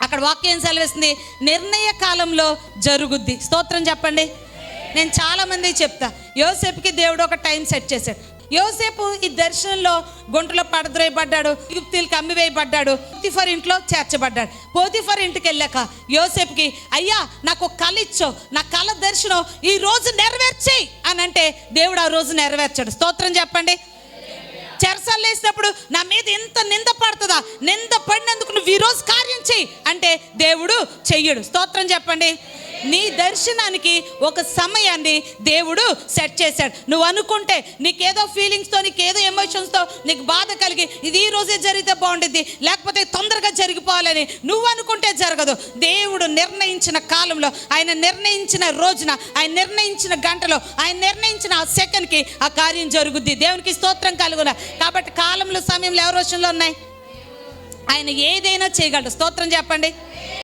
అక్కడ వాక్యం సెలవిస్తుంది, నిర్ణయ కాలంలో జరుగుద్ది. స్తోత్రం చెప్పండి. నేను చాలామంది చెప్తా, యోసేపుకి దేవుడు ఒక టైం సెట్ చేశాడు. యోసేపు ఈ దర్శనంలో గుంటలో పడద్రోయబడ్డాడు, ఐగుప్తీయులకు అమ్మివేయబడ్డాడు, పోతీఫర్ ఇంట్లో చేర్చబడ్డాడు. పోతీఫర్ ఇంటికి వెళ్ళాక యోసేపుకి, అయ్యా నాకు ఒక కళ ఇచ్చో, నా కళ దర్శనం ఈ రోజు నెరవేర్చేయి అని అంటే దేవుడు ఆ రోజు నెరవేర్చాడు. స్తోత్రం చెప్పండి. చెరసాలు వేసినప్పుడు నా మీద ఎంత నింద పడుతుందా, నింద పడినందుకు నువ్వు ఈరోజు కార్యం చెయ్యి అంటే దేవుడు చెయ్యడు. స్తోత్రం చెప్పండి. నీ దర్శనానికి ఒక సమయాన్ని దేవుడు సెట్ చేశాడు. నువ్వు అనుకుంటే నీకేదో ఫీలింగ్స్తో, నీకేదో ఎమోషన్స్తో నీకు బాధ కలిగి ఇది ఈ రోజే జరిగితే బాగుంటుంది, లేకపోతే తొందరగా జరిగిపోవాలని నువ్వు అనుకుంటే జరగదు. దేవుడు నిర్ణయించిన కాలంలో, ఆయన నిర్ణయించిన రోజున, ఆయన నిర్ణయించిన గంటలో, ఆయన నిర్ణయించిన ఆ సెకండ్కి ఆ కార్యం జరుగుద్ది. దేవునికి స్తోత్రం కలుగున. కాబట్టి కాలంలో, సమయంలో ఎవరి వశంలో ఉన్నాయి? ఆయన ఏదైనా చేయగలడు. స్తోత్రం చెప్పండి.